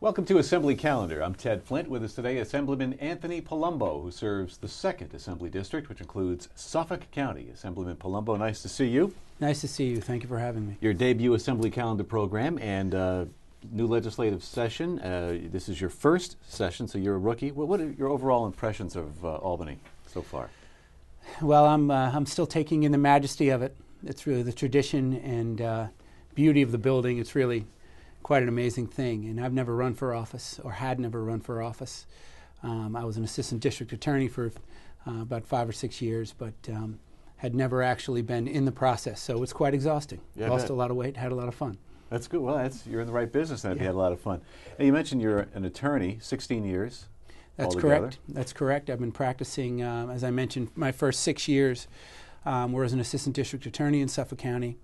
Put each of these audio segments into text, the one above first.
Welcome to Assembly Calendar. I'm Ted Flint. With us today, Assemblyman Anthony Palumbo, who serves the 2nd Assembly District, which includes Suffolk County. Assemblyman Palumbo, nice to see you. Nice to see you. Thank you for having me. Your debut Assembly Calendar program and new legislative session. This is your first session, so you're a rookie. What are your overall impressions of Albany so far? Well, I'm still taking in the majesty of it. It's really the tradition and beauty of the building. It's really quite an amazing thing. And I've never run for office, or had never run for office. I was an assistant district attorney for about 5 or 6 years, but had never actually been in the process. So it's quite exhausting. Yeah, lost a lot of weight, had a lot of fun. That's good. Well, you're in the right business then if Yeah. you had a lot of fun. And you mentioned you're an attorney, 16 years. That's altogether. correct. That's correct. I've been practicing, as I mentioned, my first 6 years were as an assistant district attorney in Suffolk County.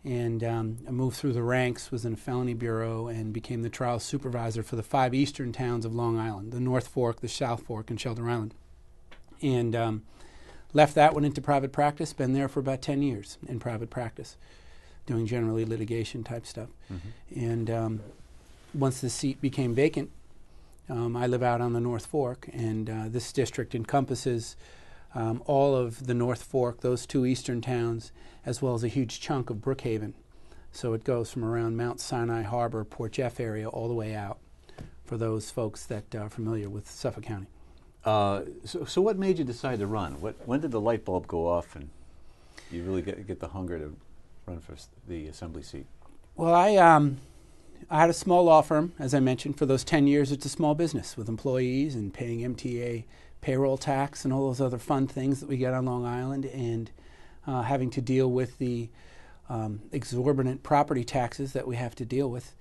And I moved through the ranks, was in a felony bureau, and became the trial supervisor for the 5 eastern towns of Long Island, the North Fork, the South Fork, and Shelter Island. And left that, went into private practice, been there for about 10 years in private practice, doing generally litigation type stuff. Mm-hmm. And once the seat became vacant, I live out on the North Fork, and this district encompasses all of the North Fork, those 2 eastern towns, as well as a huge chunk of Brookhaven. So it goes from around Mount Sinai Harbor, Port Jeff area, all the way out for those folks that are familiar with Suffolk County. So what made you decide to run? When did the light bulb go off and you really get the hunger to run for the assembly seat? Well, I had a small law firm, as I mentioned. For those 10 years, it's a small business with employees and paying MTA payroll tax and all those other fun things that we get on Long Island, and having to deal with the exorbitant property taxes that we have to deal with.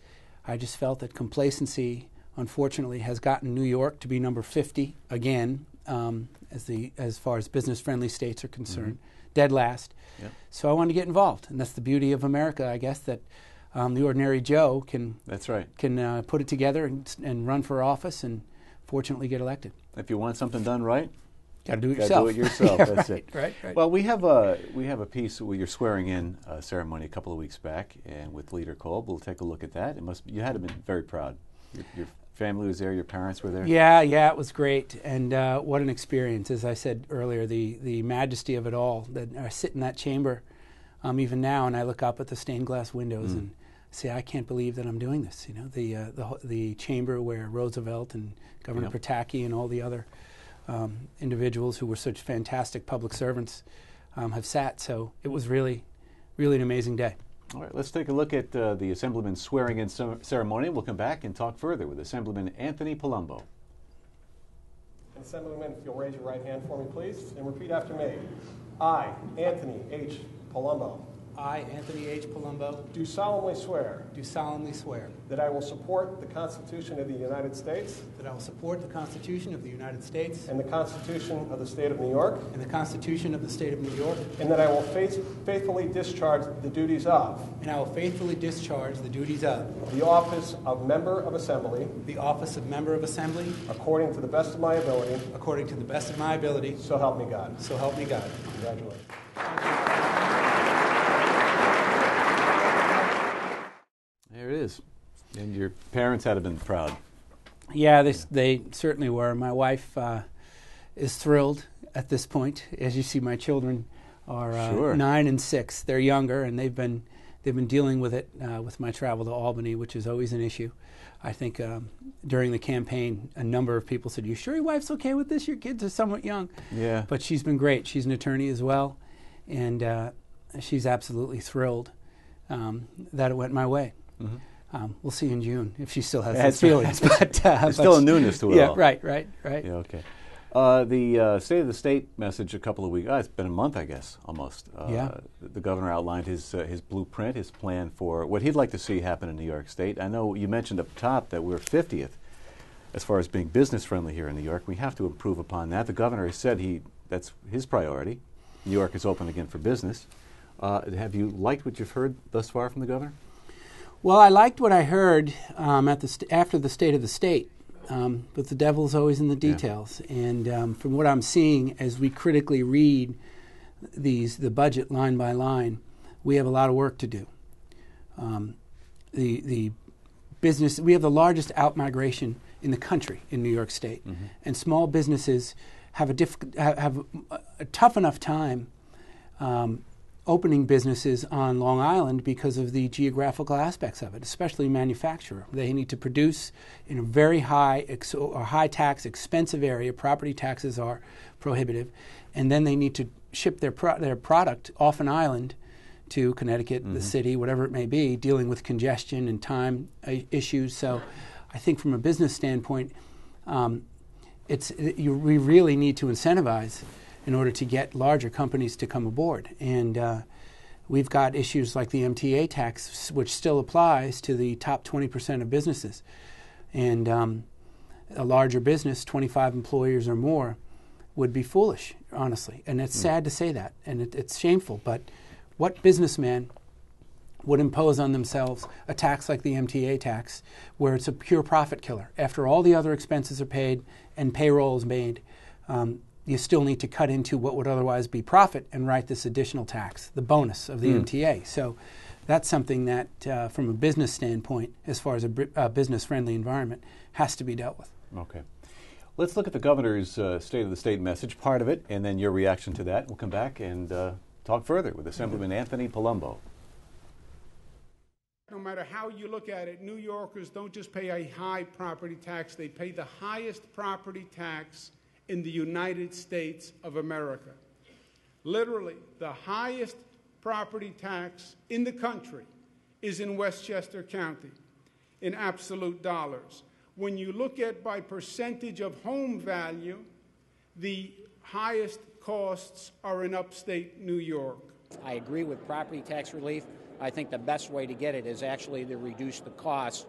I just felt that complacency, unfortunately, has gotten New York to be number 50 again, as far as business-friendly states are concerned, mm-hmm. dead last. Yep. So I wanted to get involved, and that's the beauty of America, I guess, that the ordinary Joe can put it together and run for office and fortunately get elected. If you want something done right, got to do it yourself. Do it yourself. Yeah, That's right, it. Right. Well, we have a piece with your swearing in ceremony a couple of weeks back, and with Leader Kolb, we'll take a look at that. You had to have been very proud. Your family was there. Your parents were there. Yeah, it was great, and what an experience! As I said earlier, the majesty of it all. That I sit in that chamber, even now, and I look up at the stained glass windows and say, I can't believe that I'm doing this. You know, the chamber where Roosevelt and Governor Pataki and all the other individuals who were such fantastic public servants have sat. So it was really, really an amazing day. All right, let's take a look at the Assemblyman's swearing-in ceremony. We'll come back and talk further with Assemblyman Anthony Palumbo. Assemblyman, if you'll raise your right hand for me, please, and repeat after me. I, Anthony H. Palumbo, I, Anthony H. Palumbo, do solemnly swear that I will support the Constitution of the United States I will support the Constitution of the United States and the Constitution of the State of New York, and the Constitution of the State of New York, and that I will faithfully discharge the duties of the office of Member of Assembly according to the best of my ability, so help me God. Congratulations. There it is. And your parents had to have been proud. Yeah, they certainly were. My wife is thrilled at this point. As you see, my children are 9 and 6. They're younger, and they've been dealing with it with my travel to Albany, which is always an issue. I think during the campaign, a number of people said, "You sure your wife's okay with this? Your kids are somewhat young." Yeah. But she's been great. She's an attorney as well, and she's absolutely thrilled that it went my way. Mm-hmm. We'll see in June if she still has those feelings. There's still a newness to it all. Right. Yeah, okay. The State of the State message a couple of weeks, it's been a month, I guess, almost. The governor outlined his blueprint, his plan for what he'd like to see happen in New York State. I know you mentioned up top that we're 50th as far as being business-friendly here in New York. We have to improve upon that. The governor has said that's his priority. New York is open again for business. Have you liked what you've heard thus far from the governor? Well, I liked what I heard after the State of the State, but the devil's always in the details. Yeah. And from what I'm seeing, as we critically read the budget line by line, we have a lot of work to do. The business. We have the largest outmigration in the country in New York State, and small businesses have a tough enough time opening businesses on Long Island because of the geographical aspects of it, especially manufacturer. They need to produce in a very high tax, expensive area. Property taxes are prohibitive, and then they need to ship their product off an island to Connecticut, the city, whatever it may be, dealing with congestion and time issues. So I think from a business standpoint, we really need to incentivize in order to get larger companies to come aboard. And we've got issues like the MTA tax, which still applies to the top 20% of businesses. And a larger business, 25 employers or more, would be foolish, honestly. And it's sad to say that, and it's shameful. But what businessman would impose on themselves a tax like the MTA tax, where it's a pure profit killer? After all the other expenses are paid and payroll is made, you still need to cut into what would otherwise be profit and write this additional tax, the bonus of the MTA. So that's something that, from a business standpoint, as far as a business-friendly environment, has to be dealt with. Okay. Let's look at the governor's State of the State message, part of it, and then your reaction to that. We'll come back and talk further with Assemblyman Anthony Palumbo. No matter how you look at it, New Yorkers don't just pay a high property tax, they pay the highest property tax in the United States of America. Literally, the highest property tax in the country is in Westchester County in absolute dollars. When you look at by percentage of home value, the highest costs are in upstate New York. I agree with property tax relief. I think the best way to get it is actually to reduce the cost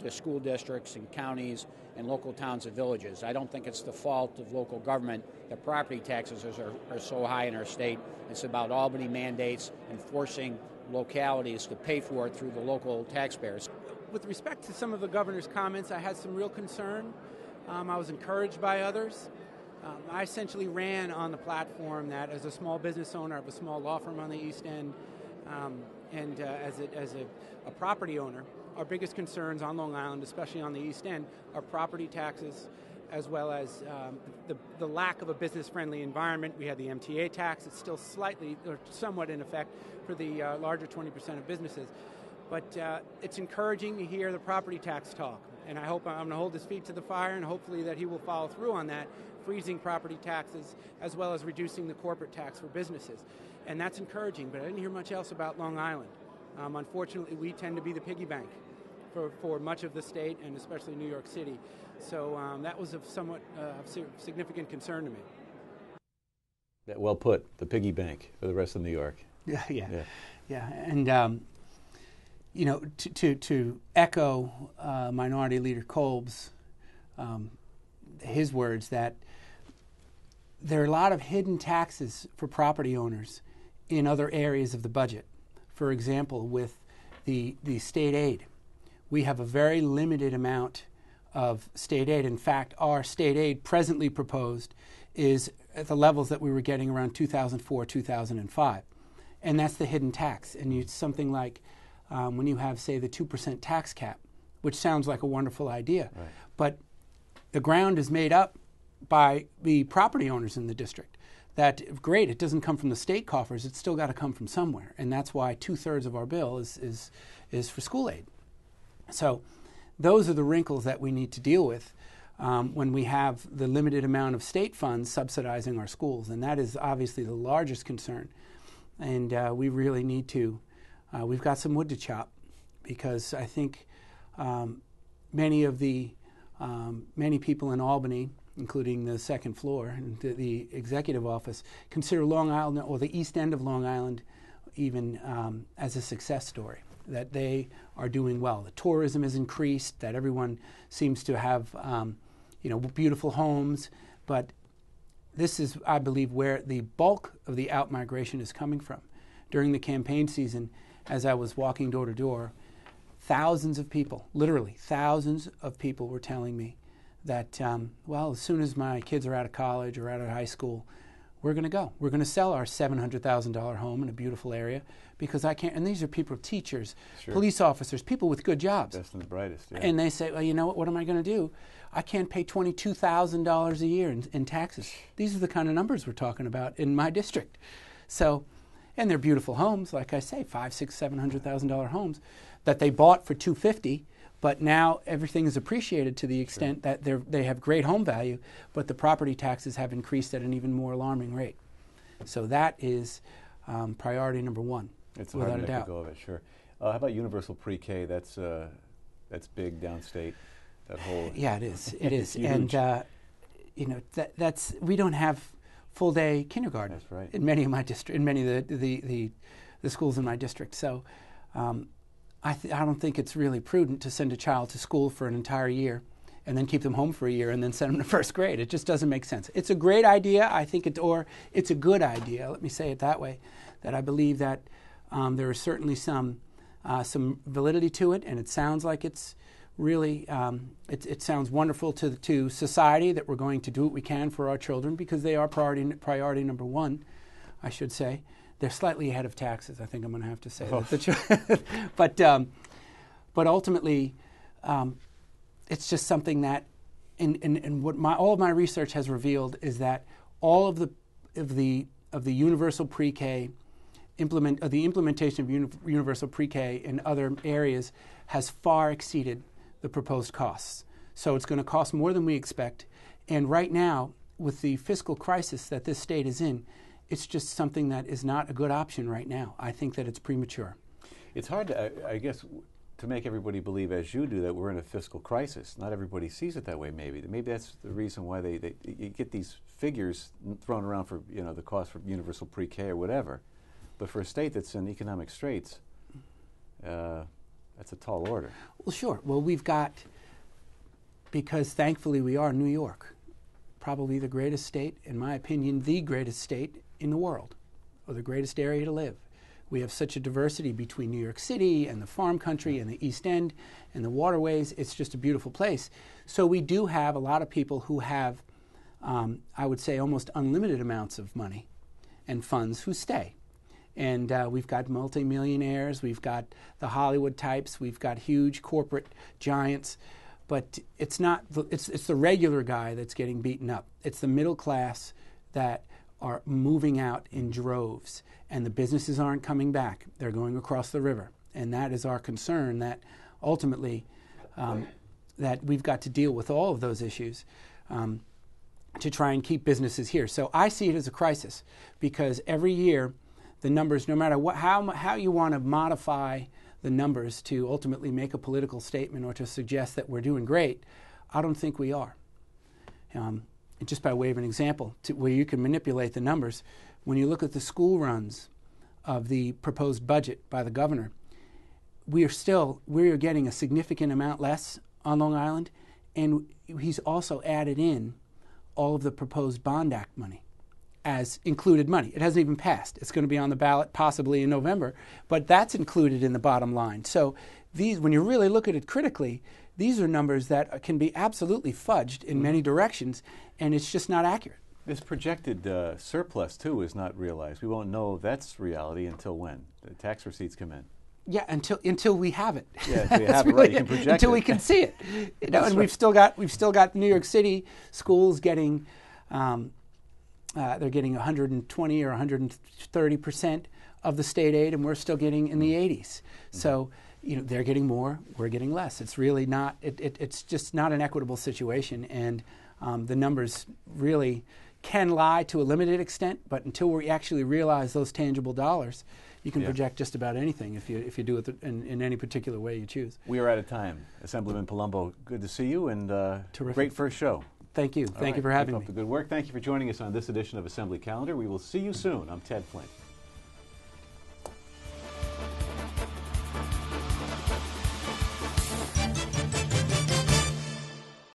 to school districts and counties and local towns and villages. I don't think it's the fault of local government that property taxes are so high in our state. It's about Albany mandates and forcing localities to pay for it through the local taxpayers. With respect to some of the governor's comments, I had some real concern. I was encouraged by others. I essentially ran on the platform that as a small business owner of a small law firm on the East End, and as a property owner, our biggest concerns on Long Island, especially on the East End, are property taxes, as well as the lack of a business-friendly environment. We had the MTA tax. It's still slightly or somewhat in effect for the larger 20% of businesses. But it's encouraging to hear the property tax talk. And I hope I'm going to hold his feet to the fire, and hopefully that he will follow through on that, freezing property taxes as well as reducing the corporate tax for businesses. And that's encouraging, but I didn't hear much else about Long Island. Unfortunately, we tend to be the piggy bank for much of the state, and especially New York City. So that was of somewhat significant concern to me. Well put, the piggy bank for the rest of New York. Yeah. And you know, to echo Minority Leader Kolb's his words, that there are a lot of hidden taxes for property owners in other areas of the budget. For example, with the state aid, we have a very limited amount of state aid. In fact, our state aid presently proposed is at the levels that we were getting around 2004, 2005. And that's the hidden tax. And it's something like when you have, say, the 2% tax cap, which sounds like a wonderful idea. Right. But the ground is made up by the property owners in the district. That, great, it doesn't come from the state coffers, it's still got to come from somewhere. And that's why 2/3 of our bill is for school aid. So those are the wrinkles that we need to deal with when we have the limited amount of state funds subsidizing our schools. And that is obviously the largest concern. And we really need to, we've got some wood to chop, because I think many people in Albany, including the second floor and the executive office, consider Long Island, or the East End of Long Island, even as a success story, that they are doing well. The tourism has increased, that everyone seems to have beautiful homes, but this is, I believe, where the bulk of the outmigration is coming from. During the campaign season, as I was walking door to door, thousands of people, literally thousands of people, were telling me that, as soon as my kids are out of college or out of high school, we're going to go. We're going to sell our $700,000 home in a beautiful area because I can't. And these are people, teachers, Sure. police officers, people with good jobs. Best and the brightest, yeah. And they say, well, you know what am I going to do? I can't pay $22,000 a year in taxes. These are the kind of numbers we're talking about in my district. So, and they're beautiful homes, like I say, $500,000, $600,000, $700,000 homes that they bought for $250,000. But now everything is appreciated to the extent that they have great home value, but the property taxes have increased at an even more alarming rate. So that is priority number one. It's hard to make a go of it, sure. How about universal pre-K? That's big downstate. That whole yeah, it is. It is, and that's we don't have full day kindergarten. That's right. In many of my in many of the schools in my district. So. I don't think it's really prudent to send a child to school for an entire year and then keep them home for a year and then send them to first grade. It just doesn't make sense. It's a great idea. I think it's a good idea. Let me say it that way. That I believe that there is certainly some validity to it, and it sounds like it's really it sounds wonderful to society that we're going to do what we can for our children because they are priority number one, I should say. They're slightly ahead of taxes. I think I'm going to have to say that. But ultimately, it's just something that, and what all of my research has revealed is that all of the universal pre-K the implementation of universal pre-K in other areas has far exceeded the proposed costs. So it's going to cost more than we expect. And right now, with the fiscal crisis that this state is in, it's just something that is not a good option right now. I think that it's premature. It's hard to, I guess, to make everybody believe, as you do, that we're in a fiscal crisis. Not everybody sees it that way, maybe. Maybe that's the reason why you get these figures thrown around for, the cost for universal pre-K or whatever. But for a state that's in economic straits, that's a tall order. Well, sure. Well, we've got, because thankfully we are New York, probably the greatest state, in my opinion, the greatest state in the world, or the greatest area to live. We have such a diversity between New York City and the farm country and the East End and the waterways. It's just a beautiful place. So we do have a lot of people who have, I would say, almost unlimited amounts of money and funds who stay. And we've got multimillionaires, we've got the Hollywood types, we've got huge corporate giants. But it's not. It's the regular guy that's getting beaten up. It's the middle class that are moving out in droves, and the businesses aren't coming back. They're going across the river, and that is our concern. That ultimately, that we've got to deal with all of those issues to try and keep businesses here. So I see it as a crisis because every year, the numbers, no matter how you want to modify the numbers to ultimately make a political statement or to suggest that we're doing great, I don't think we are. Just by way of an example, where you can manipulate the numbers, when you look at the school runs of the proposed budget by the governor, we are getting a significant amount less on Long Island, and he's also added in all of the proposed Bond Act money as included money. It hasn't even passed. It's going to be on the ballot possibly in November, but that's included in the bottom line. So these, when you really look at it critically, these are numbers that can be absolutely fudged in many directions, and it's just not accurate. This projected surplus, too, is not realized. We won't know that's reality until when? The tax receipts come in. Yeah, until we have it. Yeah, until you have it, right. You can project until we can see it. And right. we've still got New York City schools getting they're getting 120 or 130% of the state aid, and we're still getting in the 80s. Mm-hmm. So they're getting more, we're getting less. It's really not. It's just not an equitable situation, and the numbers really can lie to a limited extent. But until we actually realize those tangible dollars, you can project just about anything if you do it in any particular way you choose. We are out of time. Assemblyman Palumbo, good to see you, and great first show. Thank you. Thank you for having me. Keep up the good work. Thank you for joining us on this edition of Assembly Calendar. We will see you soon. I'm Ted Flint.